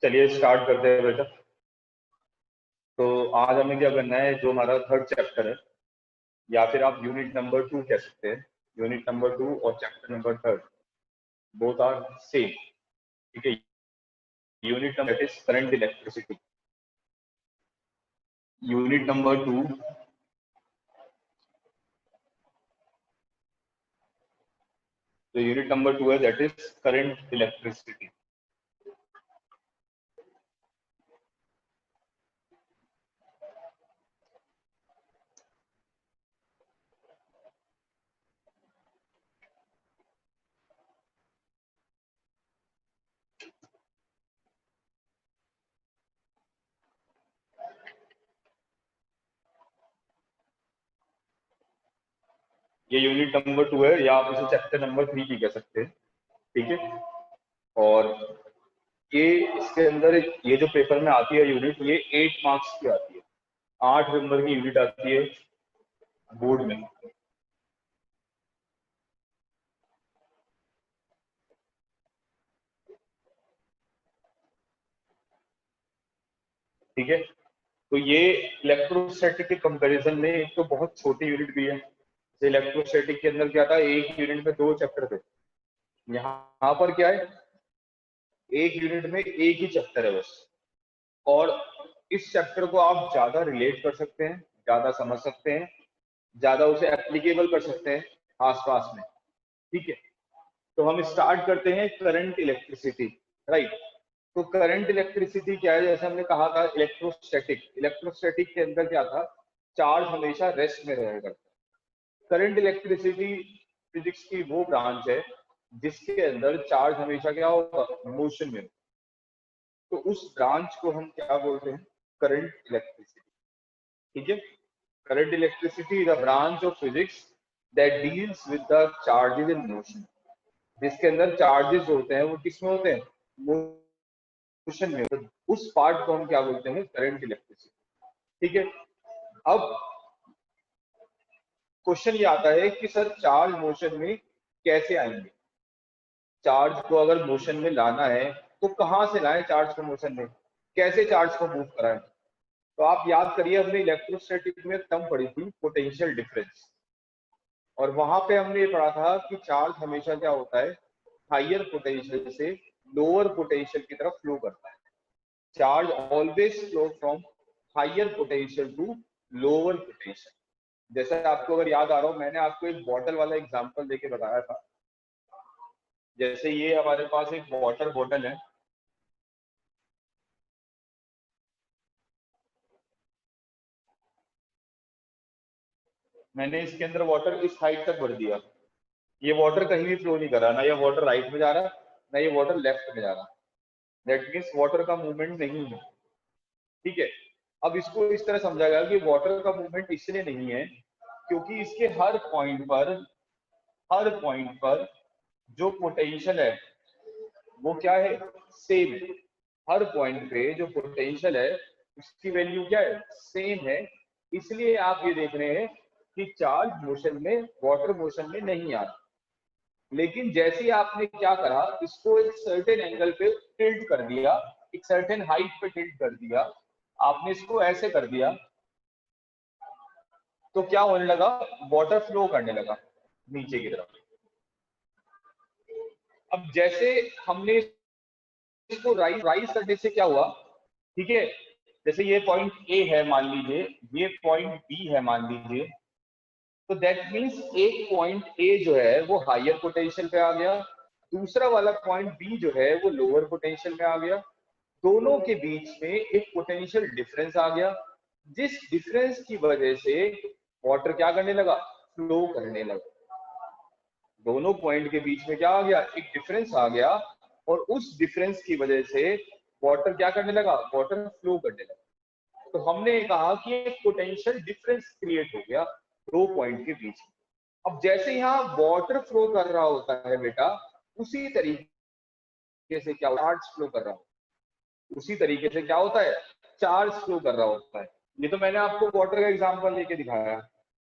चलिए स्टार्ट करते हैं बेटा। तो आज हमें क्या करना है, जो हमारा थर्ड चैप्टर है, या फिर आप यूनिट नंबर 2 कह सकते हैं। यूनिट नंबर 2 और chapter number third both are same, ठीक है। Unit number is current electricity. Unit number 2, तो यूनिट नंबर 2 है दैट इज करंट इलेक्ट्रिसिटी। ये यूनिट नंबर 2 है, या आप इसे चैप्टर नंबर 3 भी कह सकते हैं, ठीक है। और ये इसके अंदर ये जो पेपर में आती है यूनिट, ये 8 मार्क्स की आती है। 8 नंबर की यूनिट आती है बोर्ड में। ठीक है, तो ये इलेक्ट्रोस्टैटिक के कंपैरिजन में एक तो बहुत छोटी यूनिट भी है। जैसे इलेक्ट्रोस्टैटिक के अंदर क्या था, एक यूनिट में 2 चैप्टर थे। यहाँ पर क्या है, एक यूनिट में एक ही चैप्टर है बस। और इस चैप्टर को आप ज्यादा रिलेट कर सकते हैं, ज्यादा समझ सकते हैं, ज्यादा उसे एप्लीकेबल कर सकते हैं आसपास में, ठीक है। तो हम स्टार्ट करते हैं करंट इलेक्ट्रिसिटी, राइट। तो करंट इलेक्ट्रिसिटी क्या है, जैसे हमने कहा था इलेक्ट्रोस्टैटिक। इलेक्ट्रोस्टैटिक के अंदर क्या था, चार्ज हमेशा रेस्ट में रहेगा करता है। करंट इलेक्ट्रिसिटी फिजिक्स की वो ब्रांच है जिसके अंदर चार्ज हमेशा क्या होगा, मोशन में। तो उस ब्रांच को हम क्या बोलते हैं, करंट इलेक्ट्रिसिटी, ठीक है। Current electricity is a branch of physics that deals with the charges in motion. जिसके अंदर चार्जेस होते हैं वो किस में होते हैं, मोशन में। तो उस पार्ट को हम क्या बोलते हैं, करंट इलेक्ट्रिसिटी, ठीक है। अब क्वेश्चन ये आता है कि सर चार्ज मोशन में कैसे आएंगे। चार्ज को अगर मोशन में लाना है तो कहाँ से लाएं चार्ज को मोशन में, कैसे चार्ज को मूव कराएं। तो आप याद करिए, हमने इलेक्ट्रोस्टैटिक में टर्म पढ़ी थी पोटेंशियल डिफरेंस। और वहां पे हमने ये पढ़ा था कि चार्ज हमेशा क्या होता है, हायर पोटेंशियल से लोअर पोटेंशियल की तरफ फ्लो करता है। Charge always flow from higher potential to lower potential. जैसे आपको अगर याद आ रहा हो, मैंने आपको एक बॉटल वाला एग्जांपल देके बताया था। जैसे ये हमारे पास एक वाटर बॉटल है, मैंने इसके अंदर वाटर इस हाइट तक भर दिया। ये वाटर कहीं भी फ्लो नहीं कर रहा, ना ये वाटर राइट में जा रहा, ना ये वाटर लेफ्ट में जा रहा। दैट मीन्स वाटर का मूवमेंट नहीं है, ठीक है। अब इसको इस तरह समझा गया कि वाटर का मूवमेंट इसलिए नहीं है क्योंकि इसके हर पॉइंट पर जो पोटेंशियल है वो क्या है, सेम है। हर पॉइंट पे जो पोटेंशियल है उसकी वैल्यू क्या है, सेम है। इसलिए आप ये देख रहे हैं कि चार्ज मोशन में, वाटर मोशन में नहीं आ रहा। लेकिन जैसे ही आपने क्या करा, इसको एक सर्टेन एंगल पे टिल्ट कर दिया, एक सर्टेन हाइट पे टिल्ट कर दिया, आपने इसको ऐसे कर दिया, तो क्या होने लगा, वाटर फ्लो करने लगा नीचे की तरफ। अब जैसे हमने इसको राइज करने से क्या हुआ, ठीक है। जैसे ये पॉइंट ए है मान लीजिए, ये पॉइंट बी है मान लीजिए। तो दैट मीन्स एक पॉइंट ए जो है वो हायर पोटेंशियल पे आ गया, दूसरा वाला पॉइंट बी जो है वो लोअर पोटेंशियल में आ गया। दोनों के बीच में एक पोटेंशियल डिफरेंस आ गया, जिस डिफरेंस की वजह से वाटर क्या करने लगा, फ्लो करने लगा। दोनों पॉइंट के बीच में क्या आ गया, एक डिफरेंस आ गया, और उस डिफरेंस की वजह से वाटर क्या करने लगा, वाटर फ्लो करने लगा। तो हमने कहा कि एक पोटेंशियल डिफरेंस क्रिएट हो गया दो पॉइंट के बीच में। अब जैसे यहाँ वाटर फ्लो कर रहा होता है बेटा, उसी तरीके से क्या चार्ज फ्लो कर रहा होता है, उसी तरीके से क्या होता है, चार्ज फ्लो कर रहा होता है। ये तो मैंने आपको वाटर का एग्जांपल लेके दिखाया।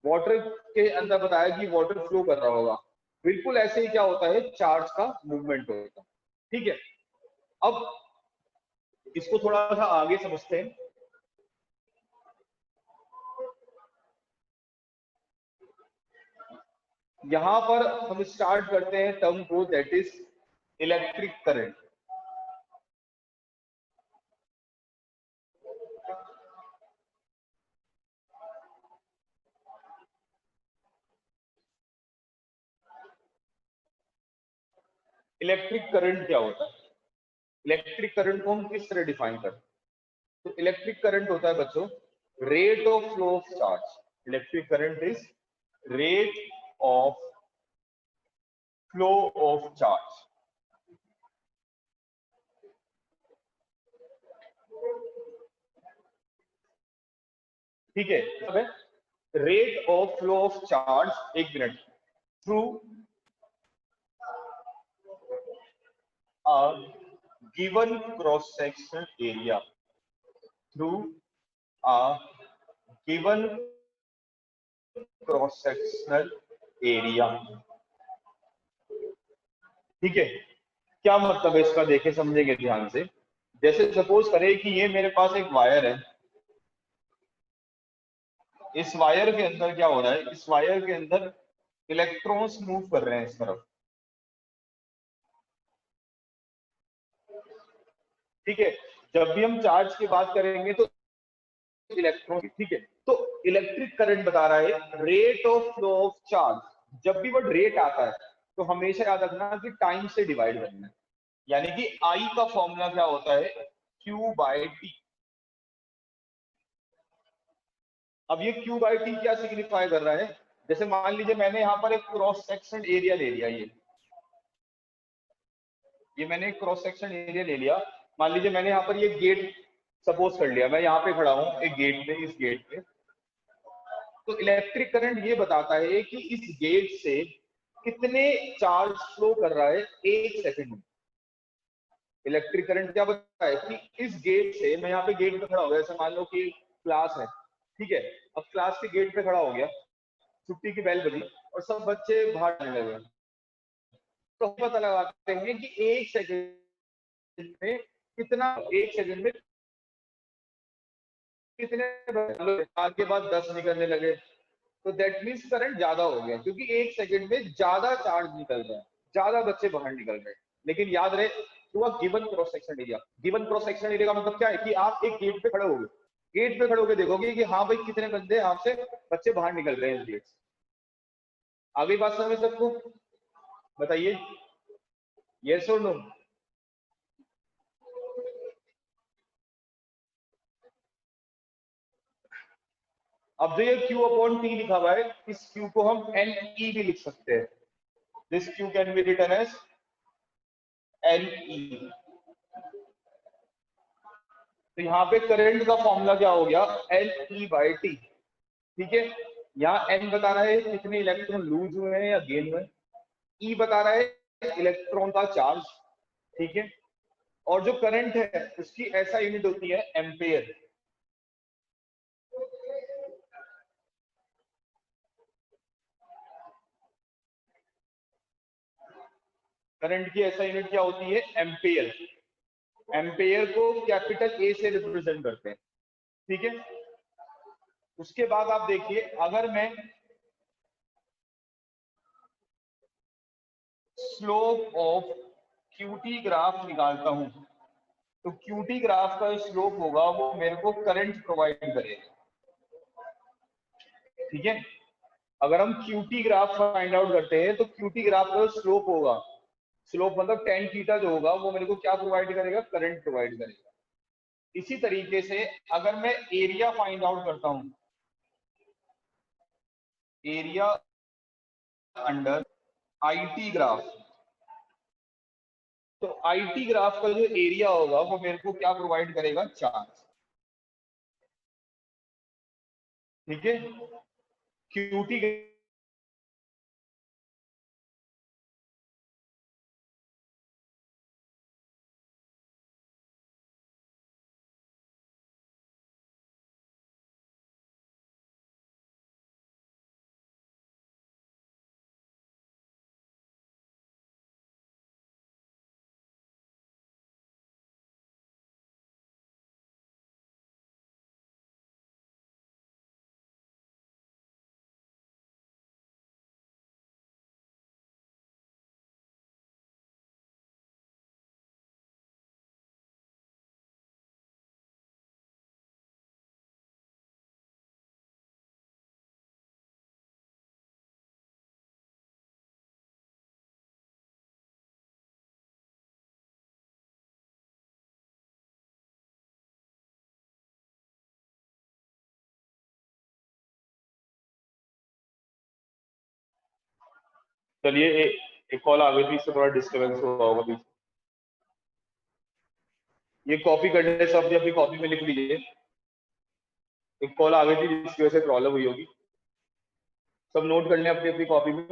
वाटर के अंदर बताया कि वाटर फ्लो कर रहा होगा, बिल्कुल ऐसे ही क्या होता है, चार्ज का मूवमेंट होता है, ठीक है। अब इसको थोड़ा सा आगे समझते हैं। यहां पर हम स्टार्ट करते हैं टर्म को, that is electric current. Electric current क्या होता है? इलेक्ट्रिक करंट को हम किस तरह डिफाइन करते हैं? तो इलेक्ट्रिक करंट होता है बच्चों rate of flow of charge. Electric current is rate of flow of charge. ठीक है, अब rate of flow of charge, एक minute, through a given cross sectional area, through a given cross sectional area। ठीक है, क्या मतलब है इसका, देखे समझेंगे ध्यान से। जैसे सपोज करें कि ये मेरे पास एक वायर है, इस वायर के अंदर क्या हो रहा है, इस वायर के अंदर इलेक्ट्रॉन्स मूव कर रहे हैं इस तरफ। ठीक है, जब भी हम चार्ज की बात करेंगे तो इलेक्ट्रॉन, ठीक है, तो इलेक्ट्रिक करंट बता रहा है rate of flow of charge. जब भी वर्ड रेट आता है तो हमेशा याद रखना कि टाइम से डिवाइड करना है, यानी कि आई का फॉर्मूला क्या होता है, क्यू बाय टी। अब ये क्यू बाय टी क्या सिग्निफाई कर रहा है, जैसे मान लीजिए मैंने यहाँ पर एक क्रॉस सेक्शन एरिया ले लिया, ये मैंने एक क्रॉस सेक्शन एरिया ले लिया। मान लीजिए मैंने यहाँ पर ये गेट सपोज कर लिया, मैं यहाँ पे खड़ा हूँ एक गेट पे, इस गेट पे। तो इलेक्ट्रिक करंट ये बताता है कि इस गेट से कितने चार्ज फ्लो कर रहा है एक सेकंड में। इलेक्ट्रिक करंट क्या बताता है कि इस गेट से, मैं यहाँ पे गेट पे खड़ा हो गया, जैसे मान लो कि क्लास है, ठीक है, अब क्लास के गेट पे खड़ा हो गया, छुट्टी की बेल बजी और सब बच्चे बाहर आने लगे, तो हम पता लगाते हैं कि एक सेकंड में कितना, एक सेकंड में कितने, आज के बाद 10 निकलने लगे, तो दैट मीन्स करंट ज्यादा हो गया, क्योंकि एक सेकंड में ज्यादा चार्ज निकल रहा है, ज्यादा बच्चे बाहर निकल रहे हैं। लेकिन याद रहे to a given cross section area. Given cross section area का मतलब क्या है कि आप एक गेट पे खड़े होगे, गेट पे खड़े होगे देखोगे कि हाँ भाई कितने बंदे आपसे बच्चे बाहर निकल रहे हैं इस गेट से। आगे बात समझ सबको, बताइए यस और नो। अब जो ये Q अपॉन T लिखा हुआ है, इस Q को हम NE भी लिख सकते हैं। This Q can be written as NE। तो यहाँ पे करंट का फॉर्मूला क्या हो गया, NE बाई टी। ठीक है, यहाँ N बता रहा है कितने इलेक्ट्रॉन लूज हुए हैं या गेन हुए, E बता रहा है इलेक्ट्रॉन का चार्ज। ठीक है, और जो करंट है उसकी ऐसा यूनिट होती है एम्पेयर। करंट की ऐसा यूनिट क्या होती है, एम्पेयर। एम्पेयर को कैपिटल ए से रिप्रेजेंट करते हैं। ठीक है, उसके बाद आप देखिए, अगर मैं स्लोप ऑफ क्यूटी ग्राफ निकालता हूं, तो क्यूटी ग्राफ का स्लोप होगा वो मेरे को करंट प्रोवाइड करेगा। ठीक है, अगर हम क्यूटी ग्राफ फाइंड आउट करते हैं तो क्यूटी ग्राफ का स्लोप होगा, स्लोप मतलब टेन थीटा जो होगा वो मेरे को क्या प्रोवाइड करेगा, करंट प्रोवाइड करेगा। इसी तरीके से अगर मैं एरिया फाइंड आउट करता हूं, एरिया अंडर आईटी ग्राफ, तो आईटी ग्राफ का जो एरिया होगा वो मेरे को क्या प्रोवाइड करेगा, चार्ज। ठीक है, क्यूटी चलिए एक कॉल आ गई थी, इससे थोड़ा डिस्टर्बेंस हुआ होगा बीच। ये कॉपी करने से अपनी अपनी कॉपी में लिख लीजिए। एक कॉल आ गई थी जिसकी वजह से प्रॉब्लम हुई होगी। सब नोट कर लें अपनी अपनी कॉपी में।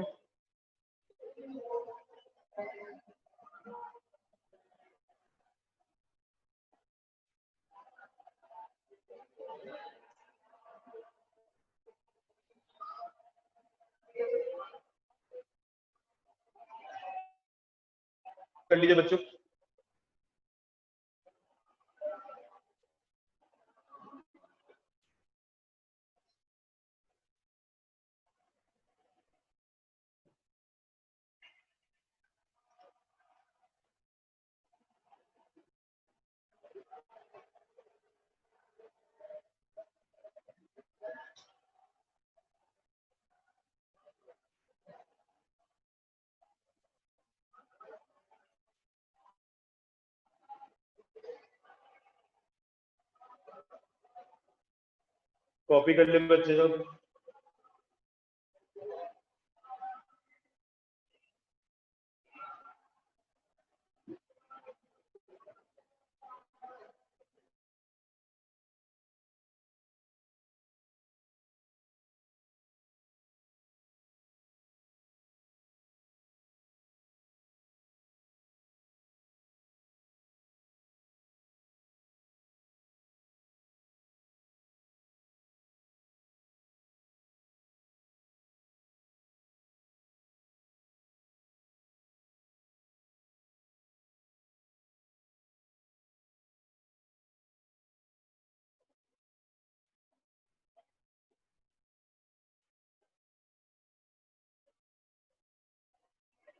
कर लीजिए बच्चों। कॉपी कर लें बच्चे सब।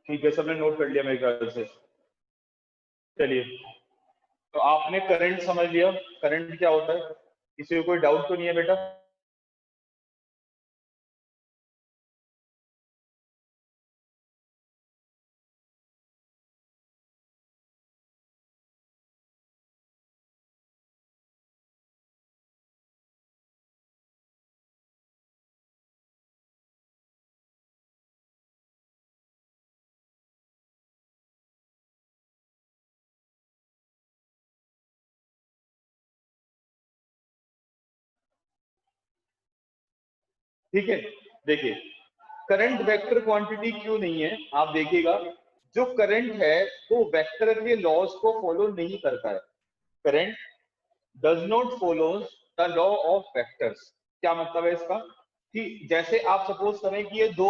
ठीक है, सबने नोट कर लिया मेरे ख्याल से। चलिए, तो आपने करंट समझ लिया। करंट क्या होता है, किसी को कोई डाउट तो नहीं है बेटा? ठीक है, देखिए करंट वेक्टर क्वांटिटी क्यों नहीं है, आप देखिएगा जो करंट है वो वेक्टर के लॉज को फॉलो नहीं करता है। Current does not follows the law of vectors. क्या मतलब है इसका, कि जैसे आप सपोज करें कि ये दो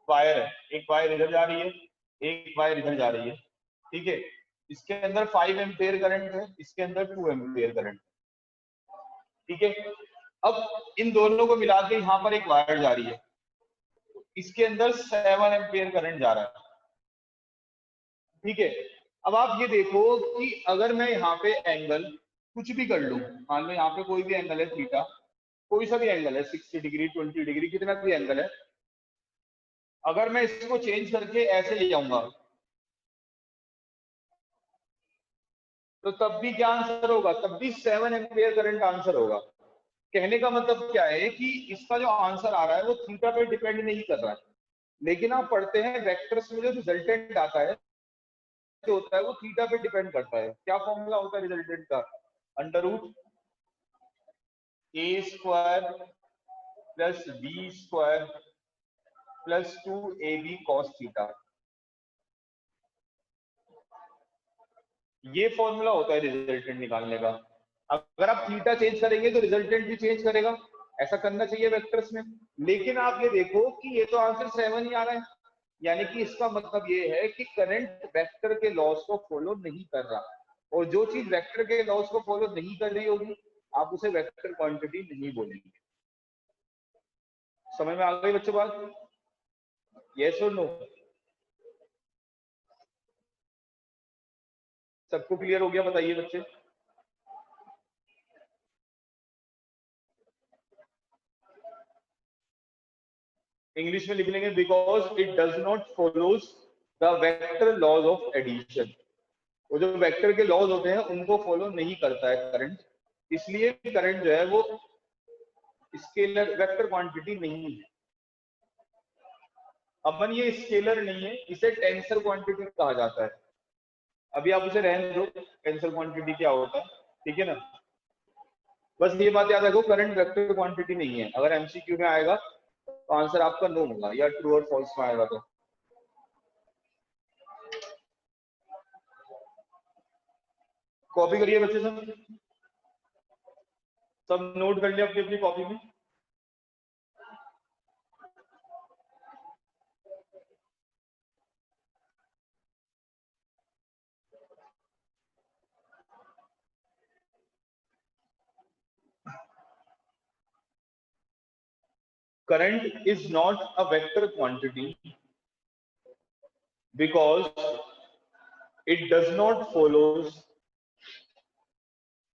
वायर है, एक वायर इधर जा रही है, एक वायर इधर जा रही है, ठीक है। इसके अंदर 5 एम्पेयर करंट है, इसके अंदर 2 एम्पेयर करंट, ठीक है। अब इन दोनों को मिला के यहाँ पर एक वायर जा रही है, इसके अंदर 7 एम्पियर करंट जा रहा है, ठीक है। अब आप ये देखो कि अगर मैं यहाँ पे एंगल कुछ भी कर लूं, मान लो यहाँ पे कोई भी एंगल है थीटा, कोई सा भी एंगल है 60 डिग्री 20 डिग्री कितना भी एंगल है, अगर मैं इसको चेंज करके ऐसे ले जाऊंगा तो तब भी क्या आंसर होगा, तब भी 7 एम्पियर करंट आंसर होगा। कहने का मतलब क्या है कि इसका जो आंसर आ रहा है वो थीटा पे डिपेंड नहीं कर रहा है, लेकिन आप पढ़ते हैं वेक्टर्स में जो रिजल्टेंट आता है जो होता है वो थीटा पे डिपेंड करता है। क्या फॉर्मूला होता है रिजल्टेंट का, under root A square plus B square plus 2ab cos theta, ये फॉर्मूला होता है रिजल्टेंट निकालने का। अगर आप थीटा चेंज करेंगे तो रिजल्टेंट भी चेंज करेगा, ऐसा करना चाहिए वेक्टर्स में। लेकिन आप ये देखो कि ये तो आंसर 7 ही आ रहा है, यानी कि इसका मतलब ये है कि करंट वेक्टर के लॉस को फॉलो नहीं कर रहा, और जो चीज वेक्टर के लॉस को फॉलो नहीं कर रही होगी आप उसे वेक्टर क्वांटिटी नहीं बोलेंगे। समझ में आ गई बच्चों बात? यस और नो? सबको क्लियर हो गया, बताइए बच्चे। इंग्लिश में लिख लेंगे, because it does not follows the vector laws of addition. वो जो वेक्टर के लॉज होते हैं उनको फॉलो नहीं करता है करंट, इसलिए करंट जो है वो स्केलर वेक्टर क्वांटिटी नहीं है। अमन ये स्केलर नहीं है, इसे टेंसर क्वांटिटी कहा जाता है। अभी आप उसे रहने दो, टेंसर क्वांटिटी क्या होता है, ठीक है ना। बस ये बात याद रखो, करंट वेक्टर क्वांटिटी नहीं है। अगर एमसीक्यू में आएगा तो आंसर आपका नो होगा, या ट्रू और फॉल्स में आएगा तो। कॉपी करिए बच्चे सब नोट कर लिया अपनी अपनी कॉपी में। Current is not a vector quantity because it does not follows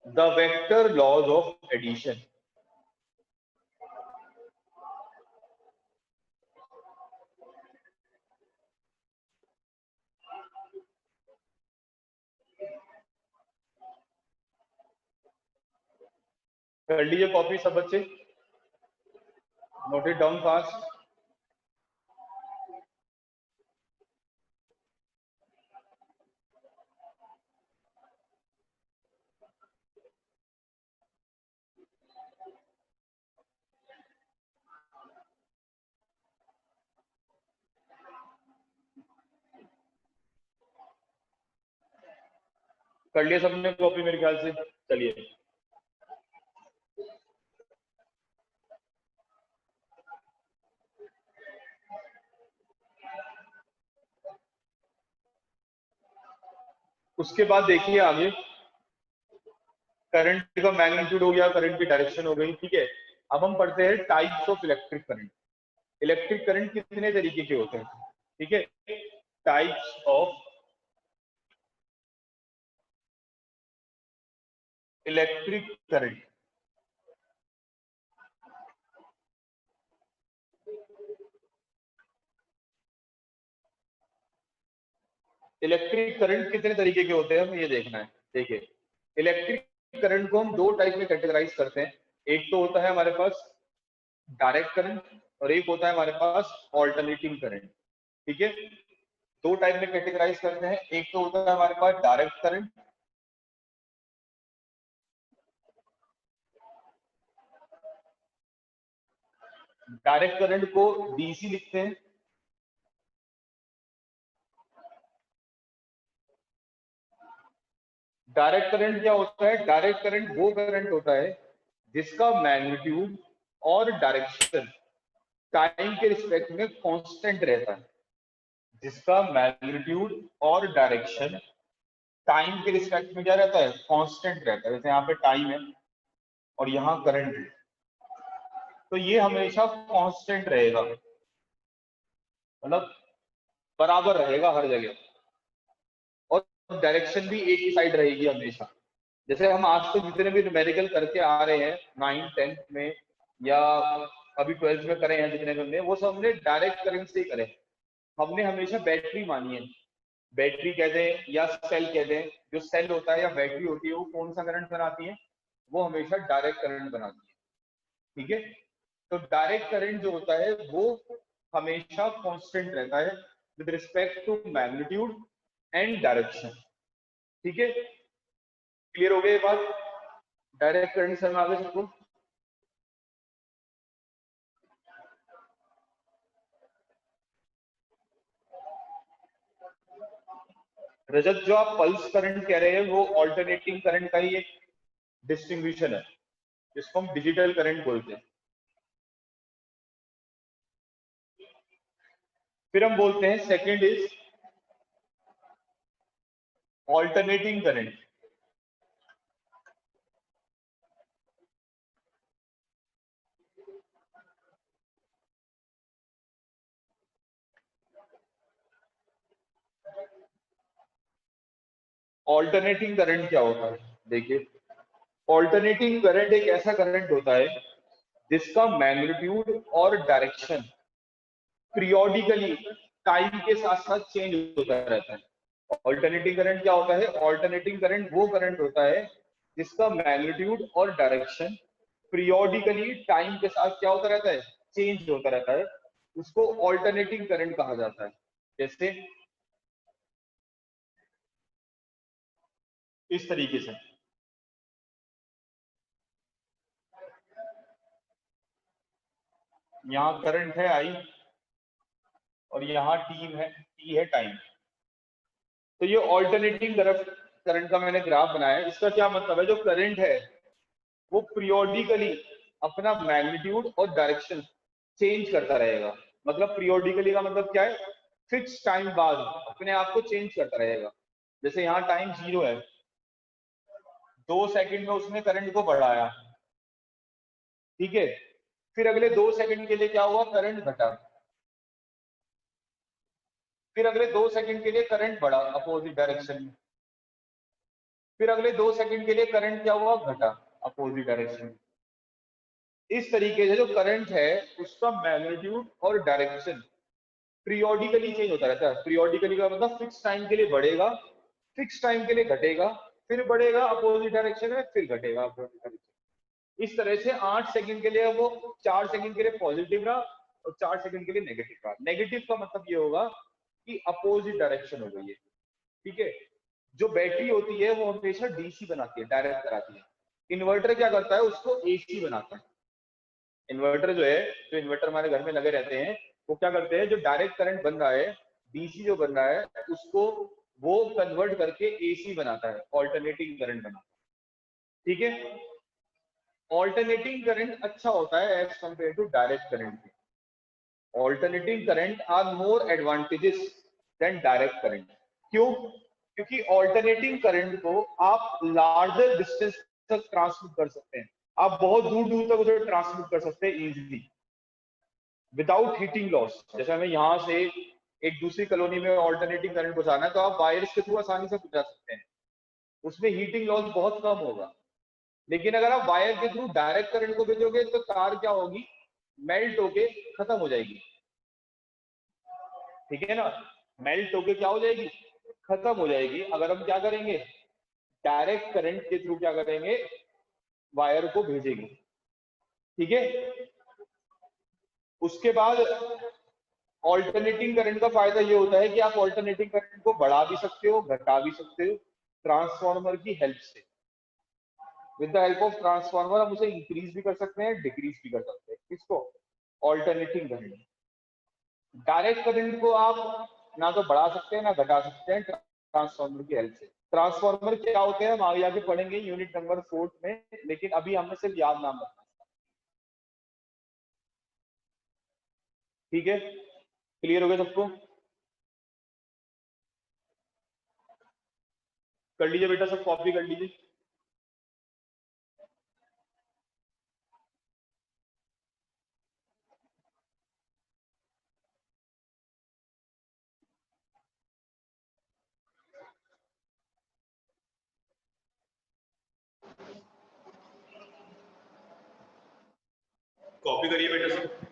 the vector laws of addition. कर लीजिए कॉपी सब बच्चे, नोट इट डाउन फास्ट। कर लिया सबने कॉपी मेरे ख्याल से, चलिए। उसके बाद देखिए आगे, करंट का मैग्नीट्यूड हो गया, करंट की डायरेक्शन हो गई, ठीक है। अब हम पढ़ते हैं types of electric current. Electric current कितने तरीके के होते हैं, ठीक है। Types of electric current. Electric current कितने तरीके के होते हैं, हमें ये देखना है। देखिए, इलेक्ट्रिक करंट को हम दो टाइप में कैटेगराइज करते हैं। एक तो होता है हमारे पास डायरेक्ट करंट, और एक होता है हमारे पास ऑल्टरनेटिंग करंट, ठीक है। दो टाइप में कैटेगराइज करते हैं। एक तो होता है हमारे पास डायरेक्ट करंट, डायरेक्ट करंट को डीसी लिखते हैं। डायरेक्ट करंट क्या होता है, डायरेक्ट करंट वो करंट होता है जिसका मैग्नीट्यूड और डायरेक्शन टाइम के रिस्पेक्ट में कांस्टेंट रहता है। जिसका मैग्नीट्यूड और डायरेक्शन टाइम के रिस्पेक्ट में क्या रहता है, कांस्टेंट रहता है। जैसे यहाँ पे टाइम है और यहाँ करंट है, तो ये हमेशा कांस्टेंट रहेगा, मतलब बराबर रहेगा हर जगह। और डायरेक्शन भी एक ही साइड रहेगी हमेशा। जैसे हम आज तक जितने भी न्यूमेरिकल करके आ रहे हैं 9th 10th में, या अभी 12th में करे हैं जितने भी हमने, वो सब हमने डायरेक्ट करंट से ही करे। हमने हमेशा बैटरी मानी है, बैटरी कह दें या सेल कह दें, जो सेल होता है या बैटरी होती है वो कौन सा करंट बनाती है, वो हमेशा डायरेक्ट करंट बनाती है, ठीक है। तो डायरेक्ट करंट जो होता है वो हमेशा कांस्टेंट रहता है with respect to magnitude and direction, ठीक है। क्लियर हो गया ये बात, डायरेक्ट करंट से हम आगे सबको। रजत, जो आप पल्स करंट कह रहे हैं वो ऑल्टरनेटिंग करंट का ही एक डिस्टिंग्विशन है, जिसको हम डिजिटल करंट बोलते हैं। फिर हम बोलते हैं second is alternating current. Alternating current क्या होता है, देखिए, ऑल्टरनेटिंग करंट एक ऐसा करंट होता है जिसका मैग्नीट्यूड और डायरेक्शन पीरियोडिकली टाइम के साथ साथ चेंज होता रहता है। ऑल्टरनेटिंग करंट क्या होता है, ऑल्टरनेटिंग करंट वो करंट होता है जिसका मैग्नीट्यूड और डायरेक्शन पीरियोडिकली टाइम के साथ क्या होता रहता है, चेंज होता रहता है। उसको ऑल्टरनेटिंग करंट कहा जाता है। जैसे इस तरीके से, यहाँ करंट है आई और यहाँ टी है टाइम। तो ये ऑल्टरनेटिंग करंट का मैंने ग्राफ बनाया है। इसका क्या मतलब है, जो करंट है वो पीरियोडिकली अपना मैग्नीट्यूड और डायरेक्शन चेंज करता रहेगा। मतलब पीरियोडिकली का मतलब क्या है, फिक्स टाइम बाद अपने आप को चेंज करता रहेगा। जैसे यहाँ टाइम 0 है, 2 सेकंड में उसने करंट को बढ़ाया, ठीक है, फिर अगले 2 सेकंड के लिए क्या हुआ, करंट घटा, फिर अगले 2 सेकंड के लिए करंट बढ़ा अपोजिट डायरेक्शन में, फिर अगले 2 सेकंड के लिए करंट क्या हुआ, घटा अपोजिट डायरेक्शन में। इस तरीके से जो करंट है उसका मैग्नीट्यूड और डायरेक्शन पीरियोडिकली चेंज होता रहता है। पीरियोडिकली का मतलब फिक्स टाइम के लिए बढ़ेगा, फिक्स टाइम के लिए घटेगा, फिर बढ़ेगा अपोजिट डायरेक्शन में, फिर घटेगा अपोजिट डायरेक्शन। इस तरह से 8 सेकंड के लिए वो 4 सेकंड के लिए पॉजिटिव रहा और 4 सेकंड के लिए नेगेटिव रहा। नेगेटिव का मतलब ये होगा कि अपोजिट डायरेक्शन हो गई है, ठीक है। जो बैटरी होती है वो हमेशा डीसी बनाती है, डायरेक्ट कराती है। इन्वर्टर क्या करता है, उसको एसी बनाता है। इन्वर्टर जो है, जो इन्वर्टर हमारे घर में लगे रहते हैं, वो क्या करते हैं, जो डायरेक्ट करंट बन रहा है, डीसी जो बन रहा है, उसको वो कन्वर्ट करके एसी बनाता है, ऑल्टरनेटिंग करंट बनाता है, ठीक है। ऑल्टरनेटिंग करंट अच्छा होता है as compare to direct current. Alternating current are more advantages than direct current. क्यों? क्योंकि ऑल्टरनेटिंग करंट को आप लार्जर डिस्टेंस तक ट्रांसमिट कर सकते हैं। आप बहुत दूर दूर तक उसे ट्रांसमिट कर सकते हैं इजीली विदाउट हीटिंग लॉस। जैसे हमें यहाँ से एक दूसरी कॉलोनी में ऑल्टरनेटिंग करंट पहुंचाना है तो आप वायर्स के थ्रू आसानी से पहुंचा सकते हैं, उसमें हीटिंग लॉस बहुत कम होगा। लेकिन अगर आप वायर के थ्रू डायरेक्ट करंट को भेजोगे तो तार क्या होगी, मेल्ट होके खत्म हो जाएगी, ठीक है ना। मेल्ट होके क्या हो जाएगी, खत्म हो जाएगी। अगर हम क्या करेंगे, डायरेक्ट करंट के थ्रू क्या करेंगे, वायर को भेजेंगे, ठीक है। उसके बाद ऑल्टरनेटिंग करंट का फायदा ये होता है कि आप ऑल्टरनेटिंग करंट को बढ़ा भी सकते हो, घटा भी सकते हो ट्रांसफार्मर की हेल्प से। With the help of transformer हम उसे इंक्रीज भी कर सकते हैं, डिक्रीज भी कर सकते हैं। किसको, ऑल्टरनेटिंग करंट। डायरेक्ट करंट को आप ना तो बढ़ा सकते हैं ना घटा सकते हैं ट्रांसफार्मर की हेल्प से। ट्रांसफार्मर क्या होते हैं हम आगे आगे पढ़ेंगे यूनिट नंबर 4 में, लेकिन अभी हमने सिर्फ याद नाम रखना, ठीक है। क्लियर हो गया सबको? कर लीजिए बेटा, सब कॉपी कर लीजिए। कॉपी करिए बेटा सब।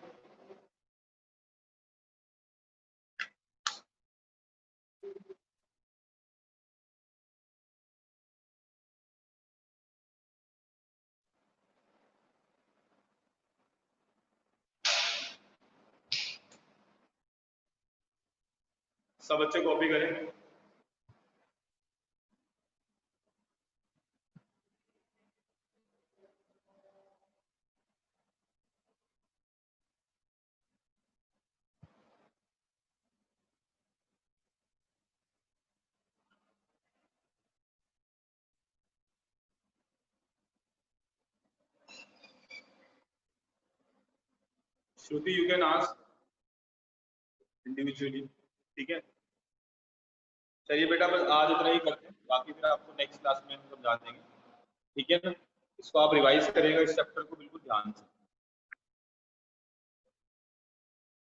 सब बच्चे कॉपी करें। श्रुति यू कैन आस्क इंडिविजुअली, ठीक है। चलिए बेटा बस आज इतना ही करते हैं, बाकी फिर आपको नेक्स्ट क्लास में हम समझा देंगे, ठीक है ना। इसको आप रिवाइज करेंगे इस चैप्टर को बिल्कुल ध्यान से।